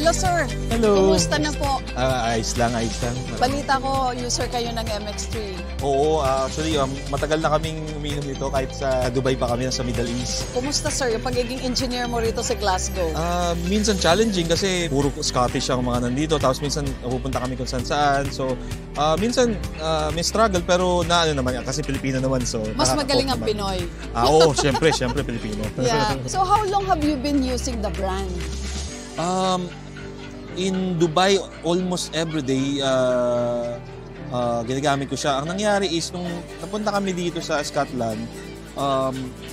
Hello, sir. Hello. Kumusta na po? Ayos lang. Balita ko, user kayo ng MX3. Oo, actually, matagal na kaming uminom nito kahit sa Dubai pa kami, sa Middle East. Kumusta, sir, yung pagiging engineer mo rito sa Glasgow? Minsan challenging kasi puro Scottish ang mga nandito, tapos minsan pupunta kami kung saan. So, minsan may struggle pero naman kasi Pilipino naman. So, mas magaling ang Pinoy. Oo, syempre Pilipino. Yeah. So, how long have you been using the brand? In Dubai, almost every day, ginagamit ko siya. Ang nangyari is, nung napunta kami dito sa Scotland,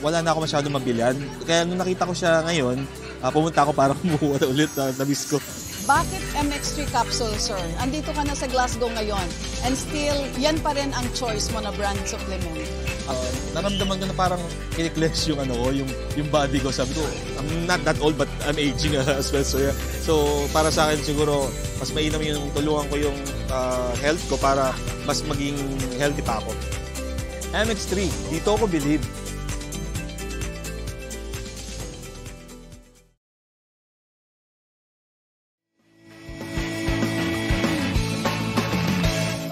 wala na ako masyado mabilhan. Kaya nung nakita ko siya ngayon, pumunta ako para kumuha na ulit. Na-miss ko. Bakit MX3 capsule, sir? Andito ka na sa Glasgow ngayon and still, yan pa rin ang choice mo na brand supplement. Naramdaman ko na parang kinikleanse yung yung body ko. Sabi ko, I'm not that old but I'm aging as well. So, yeah. So para sa akin siguro, mas mainam yung tulungan ko yung health ko para mas maging healthy pa ako. MX3, dito ako believe.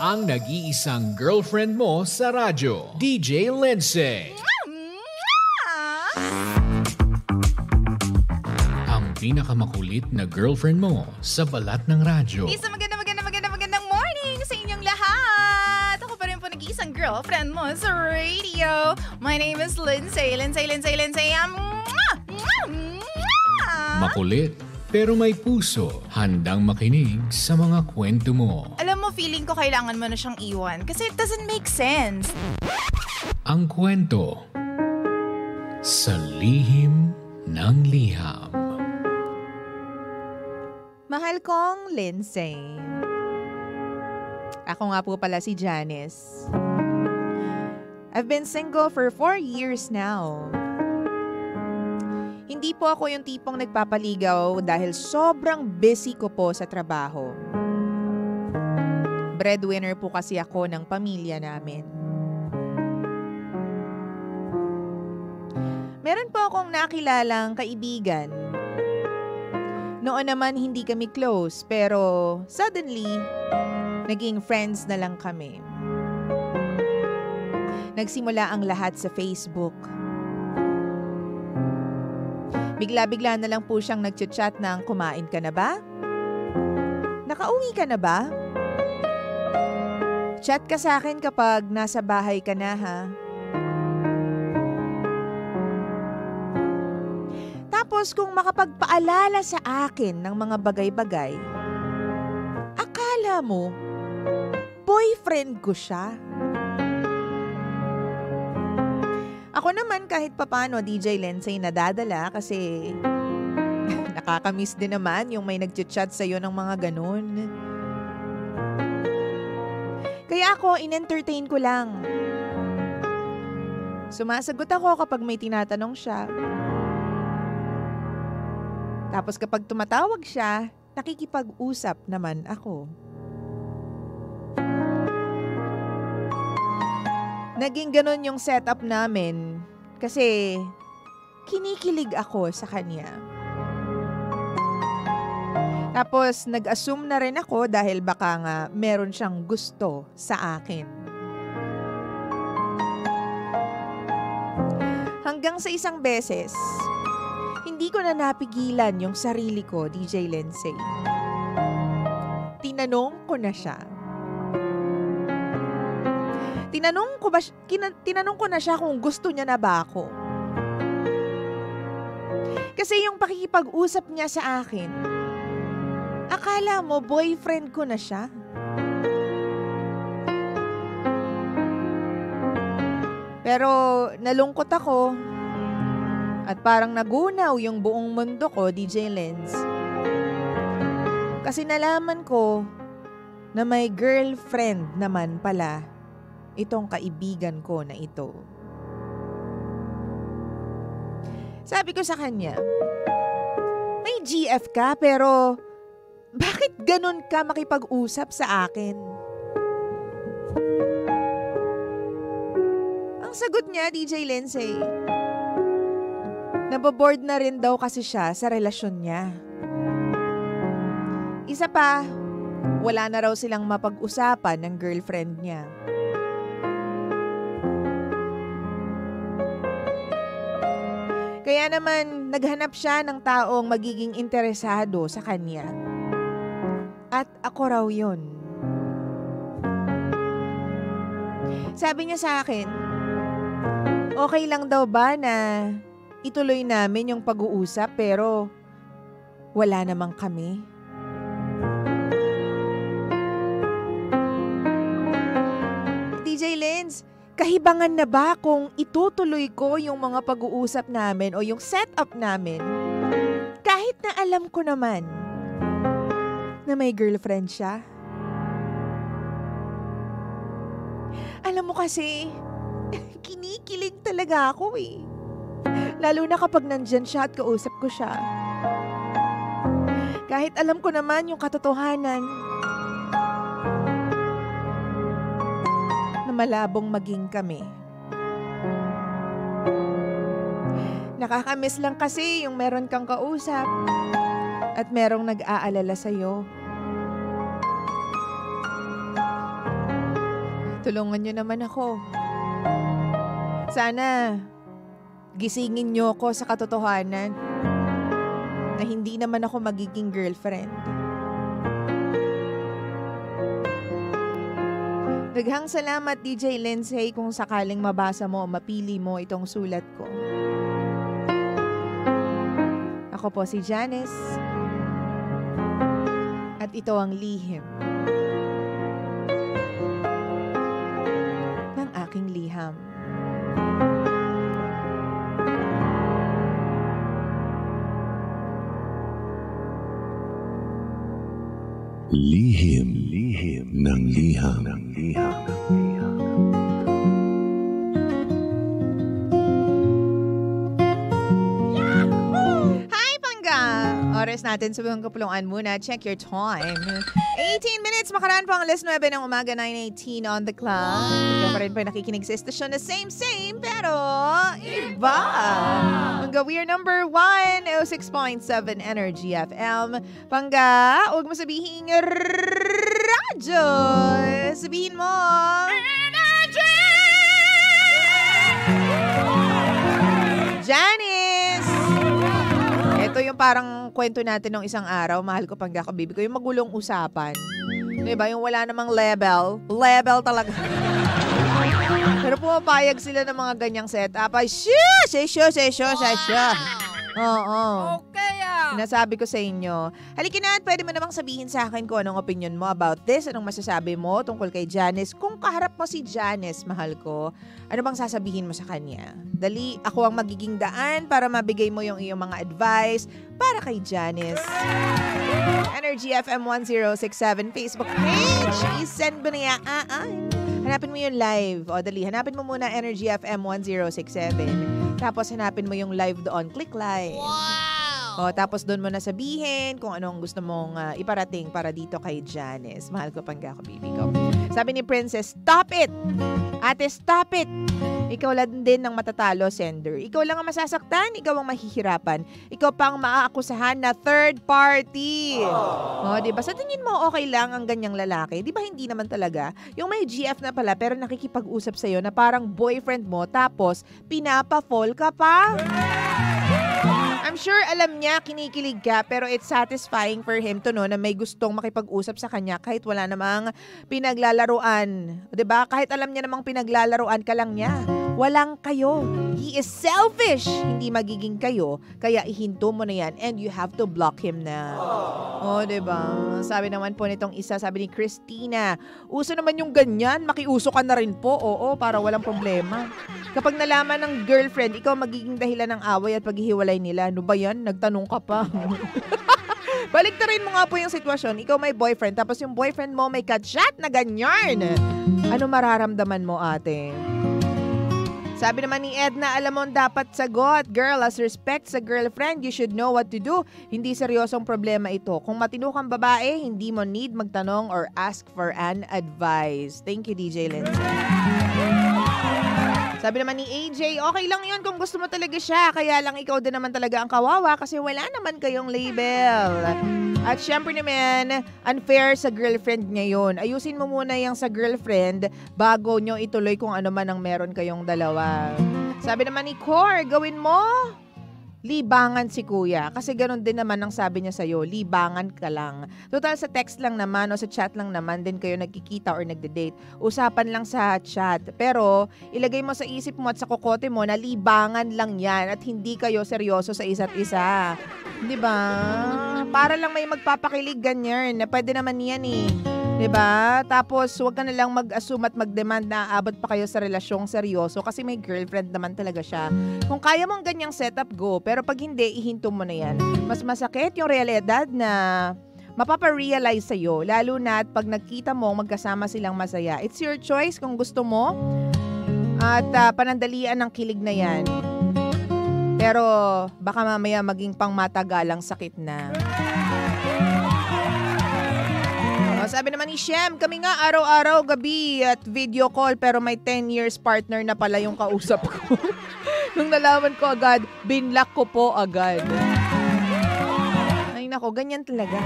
Ang nag-iisang girlfriend mo sa radyo, DJ Lindsay. Ang pinakamakulit na girlfriend mo sa balat ng radyo. Isang magandang morning sa inyong lahat. Ako pa rin po nag-iisang girlfriend mo sa radio. My name is Lindsay. Makulit, pero may puso, handang makinig sa mga kwento mo. Alam mo, feeling ko kailangan mo na siyang iwan kasi it doesn't make sense. Ang kwento sa lihim ng liham. Mahal kong Lindsay. Ako nga po pala si Janice. I've been single for 4 years now. Hindi po ako yung tipong nagpapaligaw dahil sobrang busy ko po sa trabaho. Breadwinner po kasi ako ng pamilya namin. Meron po akong nakilalang kaibigan. Noon naman hindi kami close pero suddenly, naging friends na lang kami. Nagsimula ang lahat sa Facebook. Bigla-bigla na lang po siyang nagchat-chat ng kumain ka na ba? Nakauwi ka na ba? Chat ka sa akin kapag nasa bahay ka na ha. Tapos kung makapagpaalala sa akin ng mga bagay-bagay, akala mo, boyfriend ko siya. Ako naman kahit papano DJ Lindsay nadadala kasi nakakamiss din naman yung may nag-chat sa'yo ng mga ganun. Kaya ako, in-entertain ko lang. Sumasagot ako kapag may tinatanong siya. Tapos kapag tumatawag siya, nakikipag-usap naman ako. Naging ganun yung setup namin kasi kinikilig ako sa kanya. Tapos nag-assume na rin ako dahil baka nga meron siyang gusto sa akin. Hanggang sa isang beses, hindi ko na napigilan yung sarili ko, DJ Lindsay. Tinanong ko na siya. Tinanong ko na siya kung gusto niya na ba ako. Kasi yung pakikipag-usap niya sa akin, akala mo boyfriend ko na siya. Pero nalungkot ako at parang nagunaw yung buong mundo ko, DJ Lenz. Kasi nalaman ko na may girlfriend naman pala itong kaibigan ko na ito. Sabi ko sa kanya, may GF ka pero bakit ganun ka makipag-usap sa akin? Ang sagot niya, DJ Lindsay, naboboard na rin daw kasi siya sa relasyon niya. Isa pa, wala na raw silang mapag-usapan ng girlfriend niya. Kaya naman, naghanap siya ng taong magiging interesado sa kanya. At ako raw yun. Sabi niya sa akin, okay lang daw ba na ituloy namin yung pag-uusap pero wala namang kami? DJ Linz, kahibangan na ba kung itutuloy ko yung mga pag-uusap namin o yung setup namin kahit na alam ko naman na may girlfriend siya? Alam mo kasi, kinikilig talaga ako eh. Lalo na kapag nandyan siya at kausap ko siya. Kahit alam ko naman yung katotohanan na malabong maging kami. Nakakamiss lang kasi yung meron kang kausap at merong nag-aalala sa'yo. Tulungan niyo naman ako. Sana gisingin niyo ako sa katotohanan na hindi naman ako magiging girlfriend. Daghang salamat DJ Lindsay kung sakaling mabasa mo o mapili mo itong sulat ko. Ako po si Janice at ito ang lihim ng aking liham. Lihim ng liham. Hi, Pangga! Oras natin sa buong kapulungan muna. Check your time. 18 minutes, makaraan po ang alas 9 ng umaga, 9:18 on the clock. Ikaw pa rin po nakikinig sa estasyon na same, pero iba. Pangga, we are number 106.7 Energy FM. Pangga, huwag mo sabihin radyo. Sabihin mo Energy! Janice! Ito yung parang kwento natin nung isang araw, mahal ko Pangga kabibi ko, yung magulong usapan. Diba? Yung wala namang level talaga. Pero pumapayag sila ng mga ganyang setup. Ay, Oo. Okay ah. Nasabi ko sa inyo. Halika na at pwede mo namang sabihin sa akin kung anong opinion mo about this. Anong masasabi mo tungkol kay Janice? Kung kaharap mo si Janice, mahal ko, ano bang sasabihin mo sa kanya? Dali, ako ang magiging daan para mabigay mo yung iyong mga advice para kay Janice. Energy FM 1067 Facebook page. I-send mo na yan. Hanapin mo yung live. O dali, hanapin mo muna Energy FM 1067. Tapos hanapin mo yung live doon. Click live. Wow! O, tapos doon mo na sabihin kung anong gusto mong iparating para dito kay Janice. Mahal ko Pangga ko, baby ko. Sabi ni Princess, stop it! Ate, stop it! Ikaw lang din ng matatalo, sender. Ikaw lang ang masasaktan, ikaw ang mahihirapan. Ikaw pa ang maaakusahan na third party. O, diba? Sa tingin mo, okay lang ang ganyang lalaki? Diba hindi naman talaga? Yung may GF na pala, pero nakikipag-usap sa'yo na parang boyfriend mo, tapos pinapa-fall ka pa? I'm sure alam niya, kinikilig ka, pero it's satisfying for him to know na may gustong makipag-usap sa kanya kahit wala namang pinaglalaruan. 'Di ba? Kahit alam niya namang pinaglalaruan ka lang niya. Walang kayo. He is selfish. Hindi magiging kayo. Kaya ihinto mo na yan and you have to block him na. Oh, 'di ba? Sabi naman po nitong isa, sabi ni Christina, uso naman yung ganyan, makiuso ka na rin po. Oo, para walang problema. Kapag nalaman ng girlfriend, ikaw magiging dahilan ng away at paghihiwalay nila. Ano ba yan? Nagtanong ka pa. Baliktarin mo nga po yung sitwasyon. Ikaw may boyfriend, tapos yung boyfriend mo may kachat na ganyan. Ano mararamdaman mo, ate? Sabi naman ni Edna, alam mo dapat sagot. Girl, as respect sa girlfriend, you should know what to do. Hindi seryosong problema ito. Kung matino kang babae, hindi mo need magtanong or ask for an advice. Thank you, DJ Lindsay. Sabi naman ni AJ, okay lang yun kung gusto mo talaga siya. Kaya lang ikaw din naman talaga ang kawawa kasi wala naman kayong label. At syempre naman, unfair sa girlfriend niya yun. Ayusin mo muna yung sa girlfriend bago nyo ituloy kung ano man ang meron kayong dalawa. Sabi naman ni Cor, gawin mo libangan si kuya. Kasi ganun din naman ang sabi niya sa'yo, libangan ka lang. Total sa text lang naman o sa chat lang naman din kayo nagkikita or nagde-date. Usapan lang sa chat. Pero ilagay mo sa isip mo at sa kokote mo na libangan lang yan at hindi kayo seryoso sa isa't isa. Diba? Para lang may magpapakilig ganyan. Pwede naman yan eh. Diba? Tapos, huwag ka na lang mag-assume at mag-demand na aabot pa kayo sa relasyong seryoso kasi may girlfriend naman talaga siya. Kung kaya mong ganyang setup, go. Pero pag hindi, ihinto mo na yan. Mas masakit yung realidad na mapaparealize sa'yo. Lalo na at pag nagkita mo, magkasama silang masaya. It's your choice kung gusto mo. At panandalian ng kilig na yan. Pero baka mamaya maging pang matagalang sakit na. Sabi naman ni Shem, kami nga araw-araw gabi at video call pero may 10 years partner na pala yung kausap ko. Nung nalaman ko agad, binlock ko po agad. Ay nako, ganyan talaga.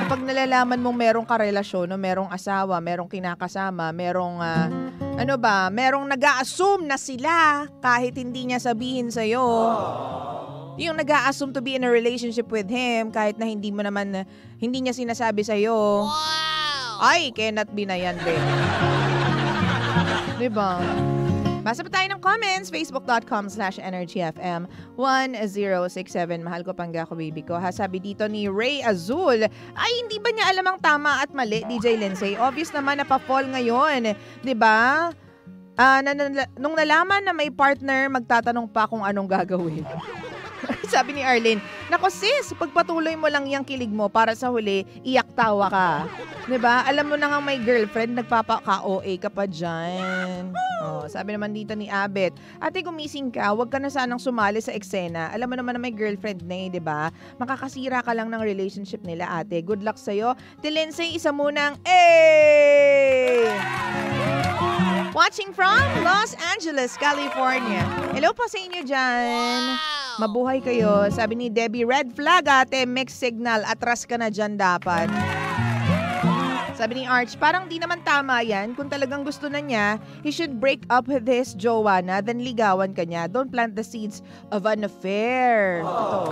Kapag nalalaman mong merong karelasyon, no, merong asawa, merong kinakasama, merong merong nag-a-assume na sila kahit hindi niya sabihin sa'yo. Yung nag-a-assume to be in a relationship with him kahit na hindi niya sinasabi sa'yo. Wow! Ay, cannot be na yan, babe. Diba? Basa pa tayo ng comments. Facebook.com/EnergyFM1067. Mahal ko pangga ko, baby ko. Sabi dito ni Ray Azul, ay, hindi ba niya alam ang tama at mali, DJ Lindsay? Obvious naman na pa-fall ngayon. Diba? Nung nalaman na may partner, magtatanong pa kung anong gagawin. Sabi ni Arlene, nako sis, pagpatuloy mo lang yung kilig mo para sa huli, iyak tawa ka. Diba? Alam mo na nga may girlfriend, nagpapaka-OA ka pa dyan. Sabi naman dito ni Abet, ate gumising ka, wag ka na sanang sumali sa eksena. Alam mo naman na may girlfriend na diba? Makakasira ka lang ng relationship nila, ate. Good luck sa'yo. Tilensay, isa munang watching from Los Angeles, California. Hello po sa inyo dyan. Mabuhay kayo. Sabi ni Debbie, red flag ate, mixed signal. Atras ka na dyan dapat. Sabi ni Arch, parang di naman tama yan. Kung talagang gusto na niya, he should break up with his jowa then ligawan ka niya. Don't plant the seeds of an affair. Ito.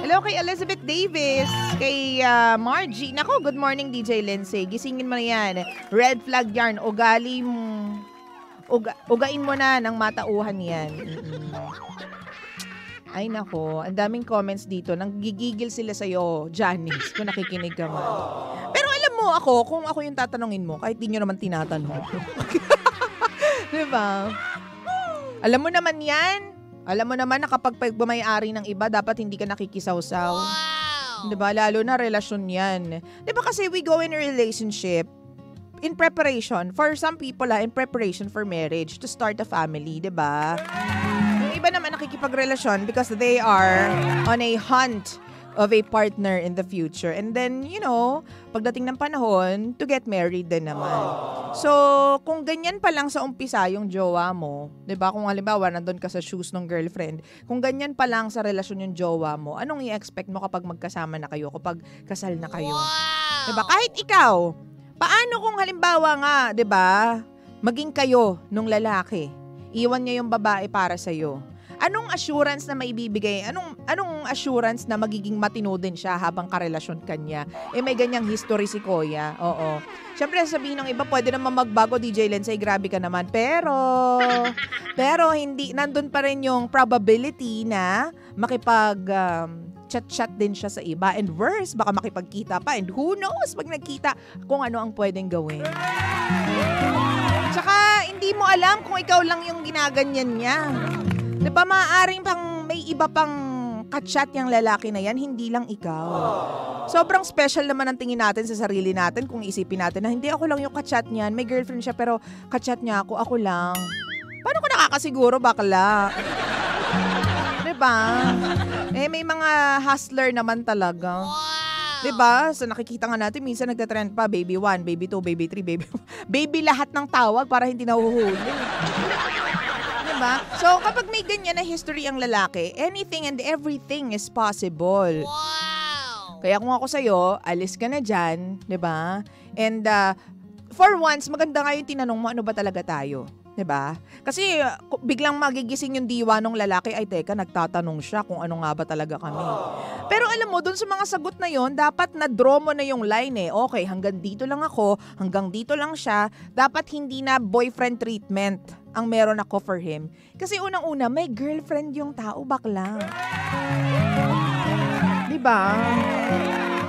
Hello kay Elizabeth Davis, kay Margie. Nako, good morning DJ Lindsay. Gisingin mo na yan. Red flag yarn. Ugain mo na ng matauhan yan. Ay nako, ang daming comments dito. Nanggigigil sila sa'yo, Janice, kung nakikinig ka man. Pero alam mo ako, kung ako yung tatanungin mo, kahit di nyo naman tinatanong. Diba? Alam mo naman yan. Alam mo naman na kapag pagmamayari ng iba, dapat hindi ka nakikisawsaw. Wow! Diba? Lalo na relasyon yan. Diba kasi we go in a relationship in preparation, for some people in preparation for marriage, to start a family, diba? Yung iba naman nakikipagrelasyon because they are on a hunt of a partner in the future. And then, pagdating ng panahon, to get married din naman. So, kung ganyan pa lang sa umpisa yung jowa mo, diba? Kung halimbawa, nandun ka sa shoes ng girlfriend, kung ganyan pa lang sa relasyon yung jowa mo, anong i-expect mo kapag magkasama na kayo, kapag kasal na kayo? Wow! Diba? Kahit ikaw, paano kung halimbawa nga, 'di ba? Maging kayo nung lalaki. Iwan niya yung babae para sa iyo. Anong assurance na maibibigay? Anong assurance na magiging matino din siya habang karelasyon kanya? May ganyang history si Kuya. Oo. Siyempre sabihin ng iba, pwede naman magbago, DJ Lindsay, grabe ka naman. Pero hindi nandun pa rin yung probability na makipag chat din siya sa iba, and worse, baka makipagkita pa, and who knows pag nagkita kung ano ang pwedeng gawin. Tsaka hindi mo alam kung ikaw lang yung ginaganyan niya. Diba maaaring pang may iba pang kachat yung lalaki na yan, hindi lang ikaw. Sobrang special naman ang tingin natin sa sarili natin kung isipin natin na hindi ako lang yung kachat niyan, may girlfriend siya pero kachat niya ako lang. Paano ko nakakasiguro, bakla? Diba? May mga hustler naman talaga. Wow! Diba? So nakikita nga natin, minsan nagtatrend pa, baby 1, baby 2, baby 3, baby baby lahat ng tawag para hindi nahuhuli. Diba? So kapag may ganyan na history ang lalaki, anything and everything is possible. Wow! Kaya kung ako sa'yo, alis ka na dyan, diba? And for once, maganda nga yung tinanong mo, ano ba talaga tayo? Diba? Kasi biglang magigising yung diwa ng lalaki, ay teka, nagtatanong siya kung ano nga ba talaga kami. Pero alam mo, dun sa mga sagot na yon, dapat na-draw mo na yung line Okay, hanggang dito lang ako, hanggang dito lang siya, dapat hindi na boyfriend treatment ang meron ako for him. Kasi unang-una, may girlfriend yung tao, bakla. Diba?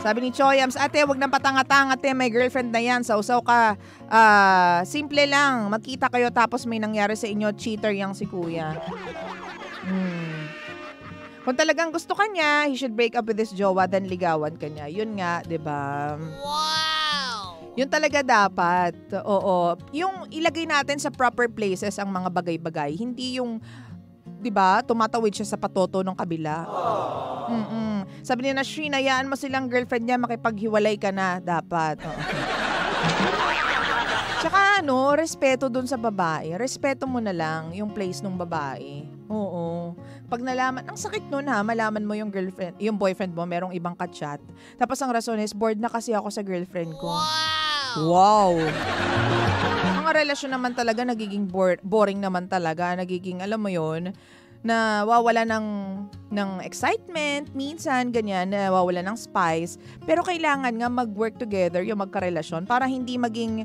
Sabi ni Choyams, ate, wag nang patanga-tanga, ate, may girlfriend na yan, sausaw ka. Simple lang, magkita kayo tapos may nangyari sa inyo, cheater yang si kuya. Kung talagang gusto ka niya, he should break up with his jowa, then ligawan ka niya. Yun nga, diba? Wow! Yun talaga dapat. Oo. Yung ilagay natin sa proper places ang mga bagay-bagay. Hindi yung, diba, tumatawid siya sa patoto ng kabila. Sabi niya na, Shreen, hayaan mo silang girlfriend niya, makipaghiwalay ka na, dapat. Tsaka respeto dun sa babae. Respeto mo na lang yung place ng babae. Oo. Pag nalaman, ang sakit nun malaman mo yung girlfriend, yung boyfriend mo, merong ibang ka-chat. Tapos ang rason is, bored na kasi ako sa girlfriend ko. Wow! Mga relasyon naman talaga, nagiging boring naman talaga. Nagiging, alam mo yun, na wawala ng excitement, minsan ganyan, na wawala ng spice. Pero kailangan nga mag-work together, yung magkarelasyon, para hindi maging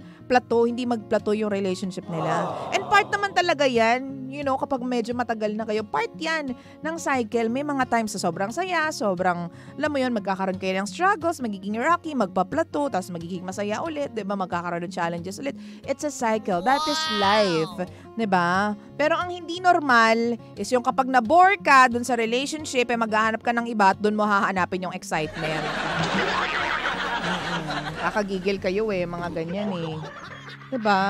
hindi magplato yung relationship nila. And part naman talaga yan, kapag medyo matagal na kayo, part yan ng cycle. May mga times sa sobrang saya, sobrang, alam mo yun, magkakaroon kayo ng struggles, magiging rocky, magpaplato, tapos magiging masaya ulit, diba? Magkakaroon ng challenges ulit. It's a cycle. That is life. Diba? Pero ang hindi normal is yung kapag na-bore ka dun sa relationship, maghahanap ka ng iba at dun mo hahanapin yung excitement. Kakagigil kayo mga ganyan Diba?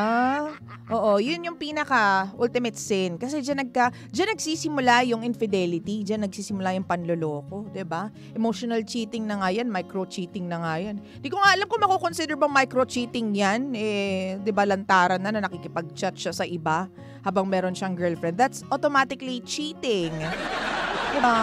Oo, yun yung pinaka-ultimate sin. Kasi dyan nagsisimula yung infidelity, dyan nagsisimula yung panloloko, diba? Emotional cheating na nga yan, micro-cheating na nga yan. Di ko nga alam kung makukonsider bang micro-cheating yan, diba lantaran na nakikipag-chat siya sa iba habang meron siyang girlfriend. That's automatically cheating. Diba?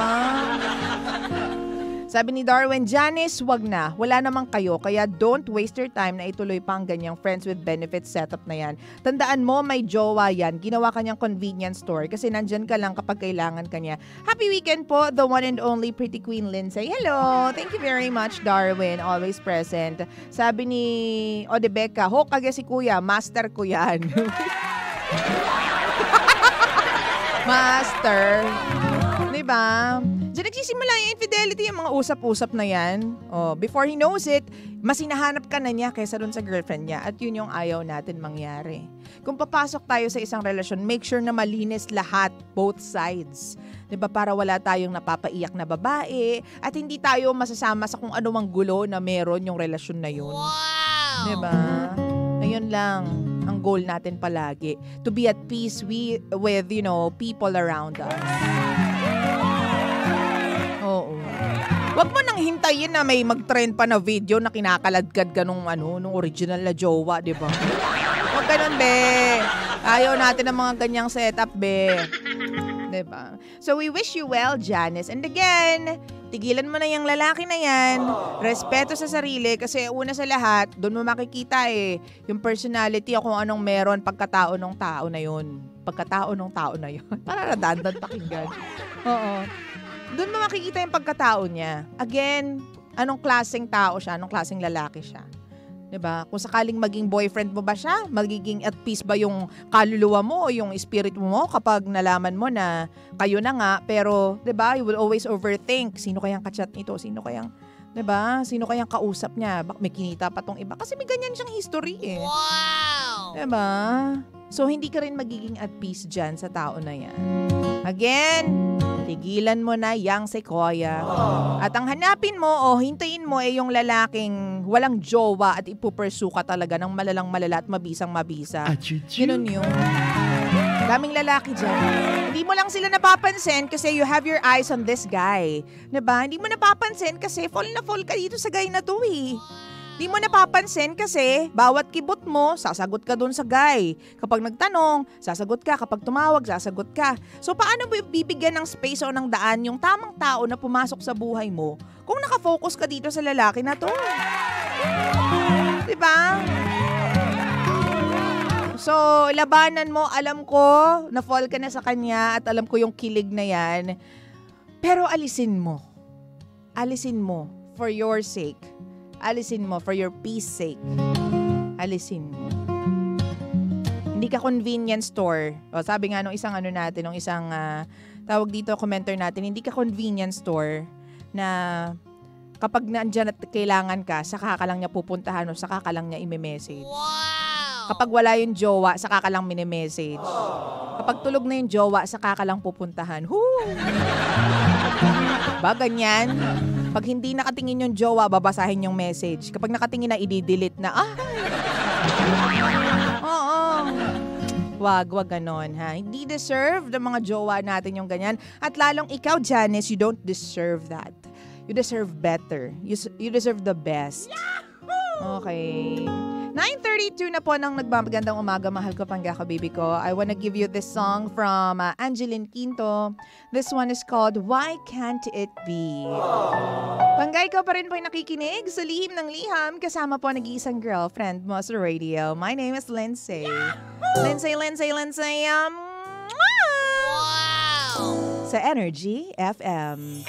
Sabi ni Darwin, Janice, wag na. Wala naman kayo, kaya don't waste your time na ituloy pa ang ganyang friends with benefits setup na yan. Tandaan mo, may jowa yan. Ginawa kanyang convenience store kasi nandyan ka lang kapag kailangan kanya. Happy weekend po, the one and only Pretty Queen Lindsay. Hello! Thank you very much, Darwin. Always present. Sabi ni Odebeka, Hokage si kuya, master ko yan. Master. Diba? Diyan nagsisimula yung infidelity, yung mga usap-usap na yan. Before he knows it, mas hinahanap ka na niya kaysa dun sa girlfriend niya. At yun yung ayaw natin mangyari. Kung papasok tayo sa isang relasyon, make sure na malinis lahat, both sides. Diba? Para wala tayong napapaiyak na babae at hindi tayo masasama sa kung anumang gulo na meron yung relasyon na yun. Wow! Diba? Ayun lang ang goal natin palagi. To be at peace with people around us. Oo. Wag mo nang hintayin na may mag-trend pa na video na kinakaladkad ka nung original na jowa, di ba? Wag ganun, be. Ayaw natin ng mga ganyang setup, be. Di ba? So we wish you well, Janice. And again, tigilan mo na yung lalaki na yan. Respeto sa sarili kasi una sa lahat, doon mo makikita yung personality o kung anong meron pagkatao ng tao na yun. Pagkatao ng tao na yun. Para nadandan pakinggan. Oo. Doon mo makikita yung pagkatao niya. Again, anong klaseng tao siya, anong klaseng lalaki siya. 'Di ba? Kung sakaling maging boyfriend mo ba siya, magiging at peace ba yung kaluluwa mo o yung spirit mo kapag nalaman mo na kayo na nga, pero 'di ba, you will always overthink, sino kayang ka-chat nito, sino kayang 'di ba? Sino kayang kausap niya? Bak may kinita pa tong iba kasi may ganyan siyang history Wow! 'Di ba? So hindi ka rin magiging at peace diyan sa tao na 'yan. Again, tigilan mo na yang sequoia. At ang hanapin mo o hintayin mo yung lalaking walang jowa at ipupursue ka talaga ng malalang malala at mabisang mabisa. Ganun yun. Maraming lalaki dyan. Hindi mo lang sila napapansin kasi you have your eyes on this guy. Diba? Hindi mo napapansin kasi fall na fall ka dito sa guy na to eh. Hindi mo napapansin kasi bawat kibot mo, sasagot ka dun sa guy. Kapag nagtanong, sasagot ka. Kapag tumawag, sasagot ka. So paano mo bibigyan ng space o ng daan yung tamang tao na pumasok sa buhay mo kung nakafocus ka dito sa lalaki na to? Diba? So, labanan mo, alam ko, na-fall ka na sa kanya at alam ko yung kilig na yan. Pero alisin mo. Alisin mo for your sake. Alisin mo for your peace sake. Alisin mo. Hindi ka convenience store. O, sabi nga nung isang natin, nung isang tawag dito, commenter natin, hindi ka convenience store na kapag naandyan at kailangan ka, saka ka lang niya pupuntahan o saka ka lang niya ime-message. Wow! Kapag wala yung jowa, saka ka lang mini-message. Kapag tulog na yung jowa, saka ka lang pupuntahan. Ba, ganyan? Pag hindi nakatingin yung jowa, babasahin yung message. Kapag nakatingin na, i-delete na. Oo. Wag ganon, ha? Hindi deserve ng mga jowa natin yung ganyan. At lalong ikaw, Janice, you don't deserve that. You deserve better. You deserve the best. Okay. 9:32 na po nang nagmamagandang umaga, mahal ko pangga baby ko. I wanna give you this song from Angeline Quinto. This one is called Why Can't It Be? Panggay ko pa rin po yung nakikinig sa Lihim ng Liham. Kasama po nag-iisang girlfriend mo sa radio. My name is Lindsay. Lindsay. Wow! Sa Energy FM.